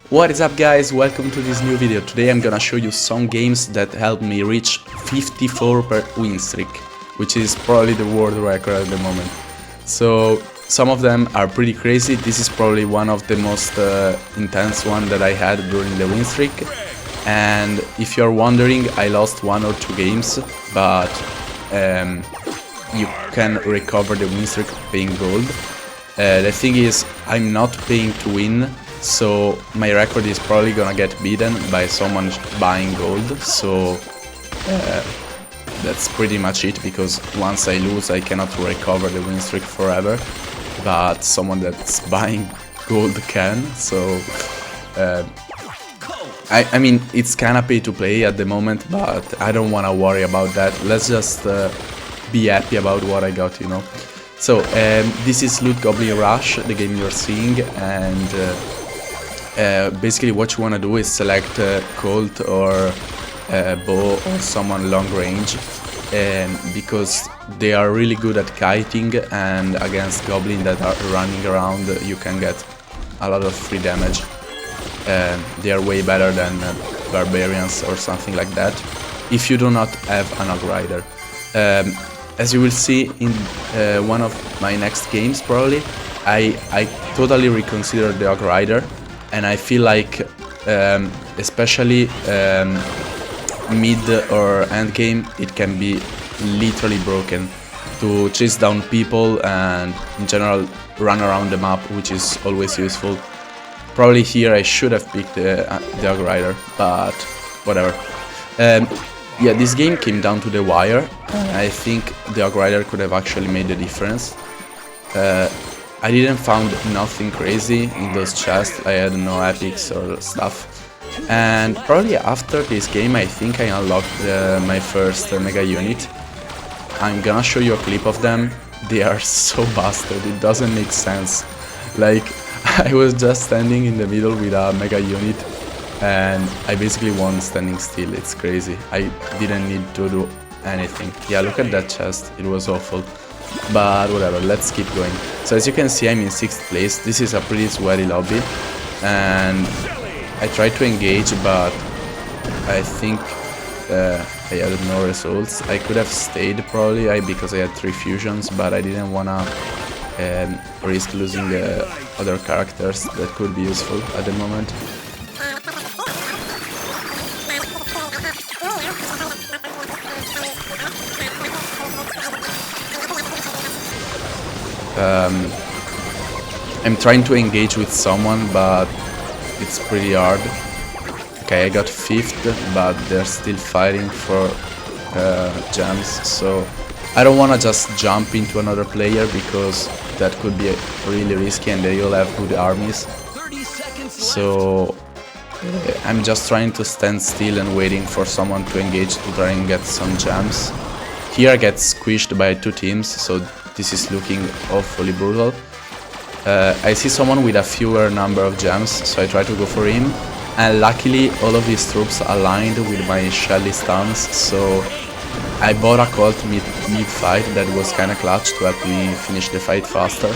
What is up guys, welcome to this new video. Today I'm gonna show you some games that helped me reach 54 per win streak, which is probably the world record at the moment. So some of them are pretty crazy. This is probably one of the most intense one that I had during the win streak. And if you're wondering, I lost 1 or 2 games, but you can recover the win streak paying gold. The thing is, I'm not paying to win, so my record is probably gonna get beaten by someone buying gold. So that's pretty much it, because once I lose I cannot recover the win streak forever, but someone that's buying gold can. So I mean, it's kinda pay to play at the moment, but I don't wanna worry about that. Let's just be happy about what I got, you know. So this is Loot Goblin Rush, the game you're seeing, and basically what you want to do is select Colt or Bow or someone long range, because they are really good at kiting, and against Goblin that are running around you can get a lot of free damage. They are way better than Barbarians or something like that, if you do not have an Og Rider. As you will see in one of my next games, probably, I totally reconsidered the Og Rider, and I feel like, especially mid or end game, it can be literally broken to chase down people and in general run around the map, which is always useful. Probably here I should have picked the Og Rider, but whatever. Yeah, this game came down to the wire. I think the Og Rider could have actually made the difference. I didn't find nothing crazy in those chests. I had no epics or stuff. And probably after this game I think I unlocked my first mega unit. I'm gonna show you a clip of them. They are so busted, it doesn't make sense. Like, I was just standing in the middle with a mega unit and I basically won standing still. It's crazy. I didn't need to do anything. Yeah, look at that chest, it was awful. But whatever, let's keep going. So as you can see, I'm in 6th place. This is a pretty sweaty lobby, and I tried to engage, but I think I had no results. I could have stayed probably, because I had 3 fusions, but I didn't wanna risk losing other characters that could be useful at the moment. I'm trying to engage with someone, but it's pretty hard. Okay, I got 5th, but they're still fighting for gems, so I don't want to just jump into another player, because that could be really risky and they all have good armies. So I'm just trying to stand still and waiting for someone to engage to try and get some gems. Here I get squished by 2 teams, so this is looking awfully brutal. I see someone with a fewer number of gems, so I try to go for him, and luckily all of his troops aligned with my Shelly stuns, so I bought a Colt mid-fight that was kinda clutch to help me finish the fight faster,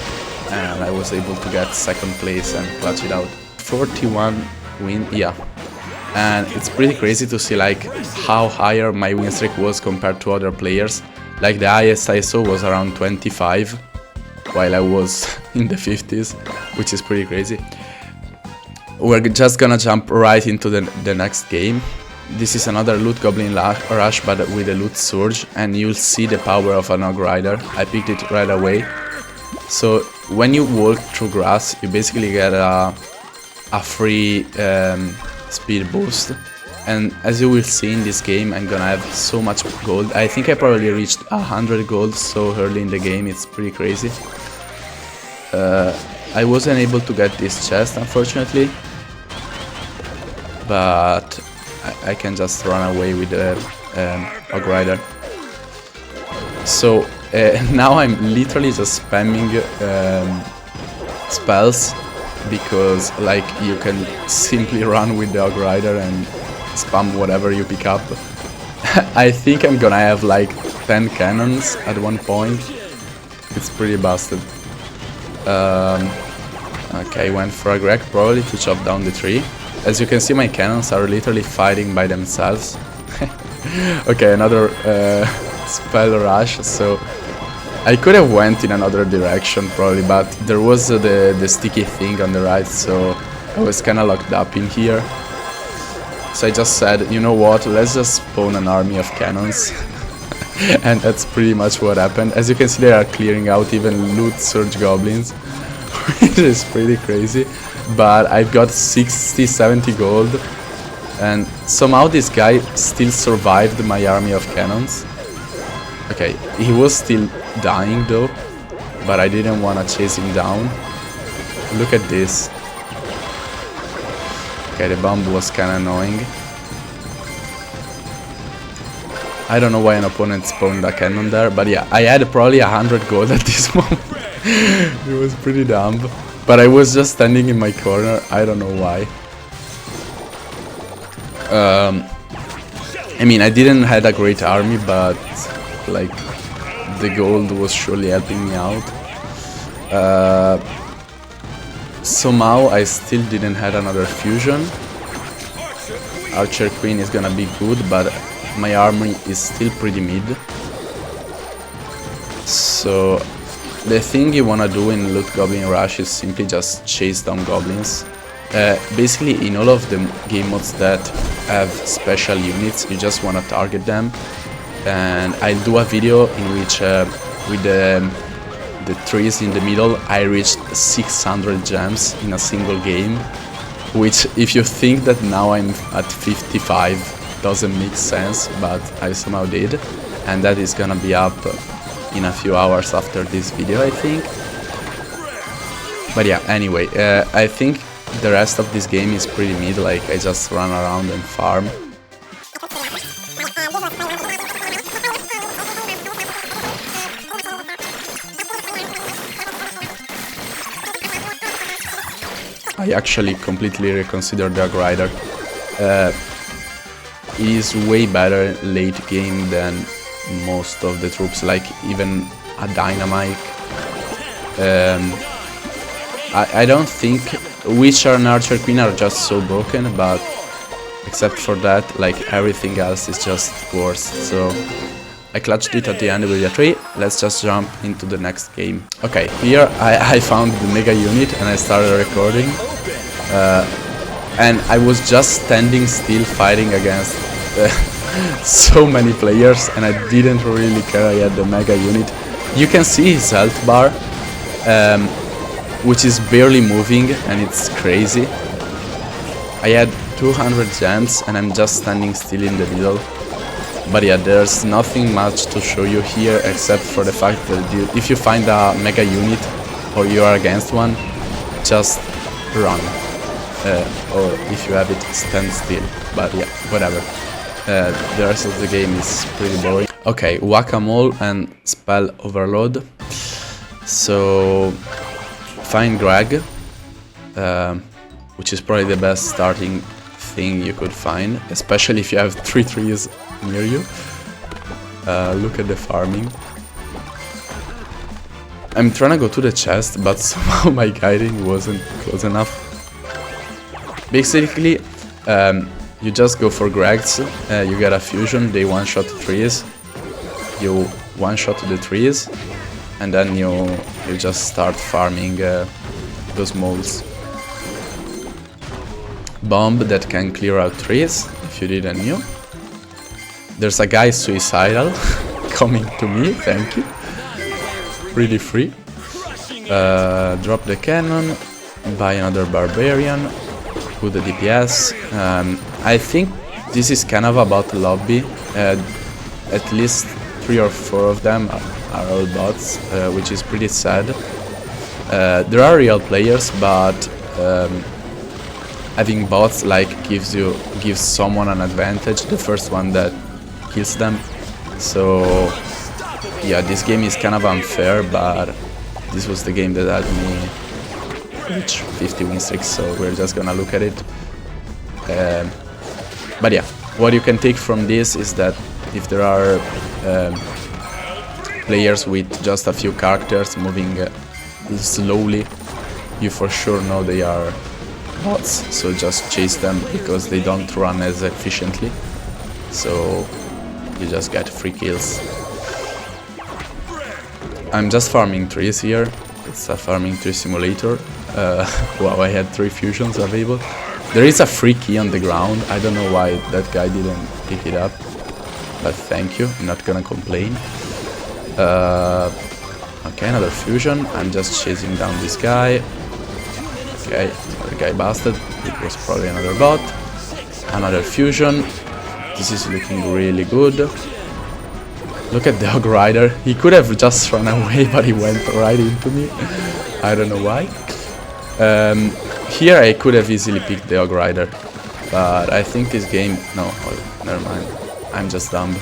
and I was able to get 2nd place and clutch it out. 41 win, yeah. And it's pretty crazy to see like how higher my win streak was compared to other players. Like the highest I saw was around 25, while I was in the 50s, which is pretty crazy. We're just gonna jump right into the next game. This is another Loot Goblin Rush, but with a Loot Surge, and you'll see the power of an Og Rider. I picked it right away. So when you walk through grass, you basically get a free speed boost, and as you will see in this game, I'm gonna have so much gold. I think I probably reached 100 gold so early in the game, it's pretty crazy. I wasn't able to get this chest, unfortunately, but I can just run away with the Og Rider. So now I'm literally just spamming spells, because like you can simply run with the Og Rider and spam whatever you pick up. I think I'm gonna have like 10 cannons at one point. It's pretty busted. Okay, went for a Greg probably to chop down the tree. As you can see, my cannons are literally fighting by themselves. Okay, another spell rush, so I could have went in another direction probably, but there was the sticky thing on the right, so I was kinda locked up in here. So I just said, you know what, let's just spawn an army of cannons. And that's pretty much what happened. As you can see, they are clearing out even loot surge goblins, which is pretty crazy. But I've got 60-70 gold, and somehow this guy still survived my army of cannons. Okay, he was still dying though, but I didn't want to chase him down. Look at this. Okay, the bomb was kinda annoying. I don't know why an opponent spawned a cannon there, but yeah, I had probably 100 gold at this moment. It was pretty dumb, but I was just standing in my corner, I don't know why. I mean, I didn't had a great army, but like the gold was surely helping me out. Somehow I still didn't have another fusion. Archer Queen is gonna be good, but my army is still pretty mid. So the thing you wanna do in Loot Goblin Rush is simply just chase down goblins. Basically in all of the game modes that have special units, you just wanna target them. And I'll do a video in which with the trees in the middle I reached 600 gems in a single game, which if you think that now I'm at 55 doesn't make sense, but I somehow did, and that is gonna be up in a few hours after this video, I think. But yeah, anyway, I think the rest of this game is pretty mid, like I just run around and farm. I actually completely reconsidered the Rider. It is way better late game than most of the troops, like even a Dynamite. I don't think Witcher and Archer Queen are just so broken, but except for that, like everything else is just worse. So I clutched it at the end with a 3. Let's just jump into the next game. Okay, here I found the mega unit and I started recording. And I was just standing still fighting against so many players, and I didn't really care. I had the mega unit. You can see his health bar, which is barely moving, and it's crazy. I had 200 gems and I'm just standing still in the middle. But yeah, there's nothing much to show you here except for the fact that if you find a mega unit or you are against one, just run. Or if you have it, stand still. But yeah, whatever. The rest of the game is pretty boring. Okay, Whack-a-Mole and Spell Overload. So find Greg, which is probably the best starting thing you could find, especially if you have 3 trees near you. Look at the farming. I'm trying to go to the chest, but somehow my guiding wasn't close enough. Basically, you just go for Gregs, you get a fusion, they one-shot the trees, you one-shot the trees, and then you just start farming those moles. Bomb that can clear out trees, if you didn't know. There's a guy suicidal coming to me, thank you. Pretty free. Drop the cannon, buy another barbarian, put the DPS. I think this is kind of about the lobby. At least 3 or 4 of them are all bots, which is pretty sad. There are real players, but having bots like gives someone an advantage, the first one that kills them. So yeah, this game is kind of unfair, but this was the game that helped me reach 50 win streaks, so we're just gonna look at it. But yeah, what you can take from this is that if there are players with just a few characters moving slowly, you for sure know they are bots, so just chase them because they don't run as efficiently, so you just get free kills. I'm just farming trees here. It's a farming tree simulator. Wow, I had 3 fusions available. There is a free key on the ground. I don't know why that guy didn't pick it up, but thank you, I'm not gonna complain. Okay, another fusion. I'm just chasing down this guy. Okay, the guy busted. It was probably another bot. Another fusion. This is looking really good. Look at the Hog Rider. He could have just run away, but he went right into me. I don't know why. Here I could have easily picked the Hog Rider, but I think this game... No, oh, never mind. I'm just dumb.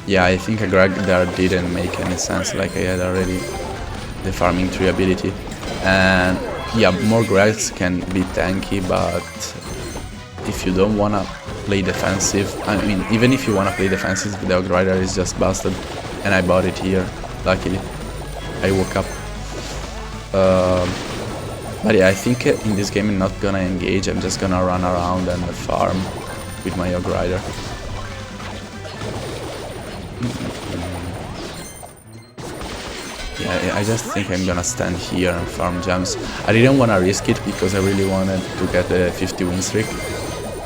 Yeah, I think a Greg there didn't make any sense, like I had already the farming tree ability. And yeah, more Gregs can be tanky, but if you don't wanna play defensive, I mean, even if you wanna play defensive, the Hog Rider is just busted, and I bought it here, luckily. I woke up. But yeah, I think in this game I'm not gonna engage, I'm just gonna run around and farm with my Hog Rider. Yeah, I just think I'm gonna stand here and farm gems. I didn't wanna risk it because I really wanted to get a 50 win streak.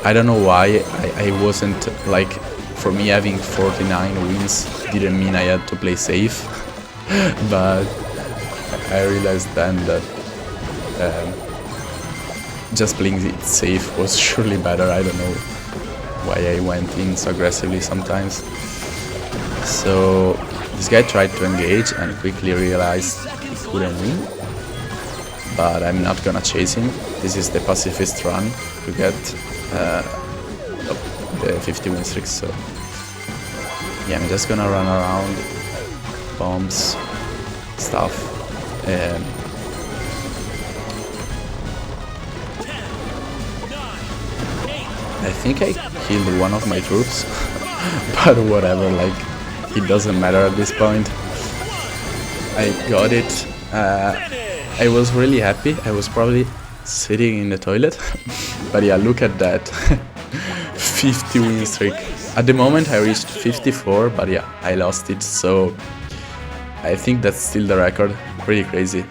I don't know why I wasn't, like, for me having 49 wins didn't mean I had to play safe. But I realized then that just playing it safe was surely better. I don't know why I went in so aggressively sometimes. So this guy tried to engage and quickly realized he couldn't win. But I'm not gonna chase him. This is the Pacifist run to get the 50 win streak, so yeah, I'm just gonna run around, bombs, stuff. I think I killed one of my troops, but whatever, like, it doesn't matter at this point. I got it. I was really happy. I was probably sitting in the toilet. But yeah, look at that. 50 win streak. At the moment I reached 54, but yeah, I lost it, so I think that's still the record. Pretty crazy.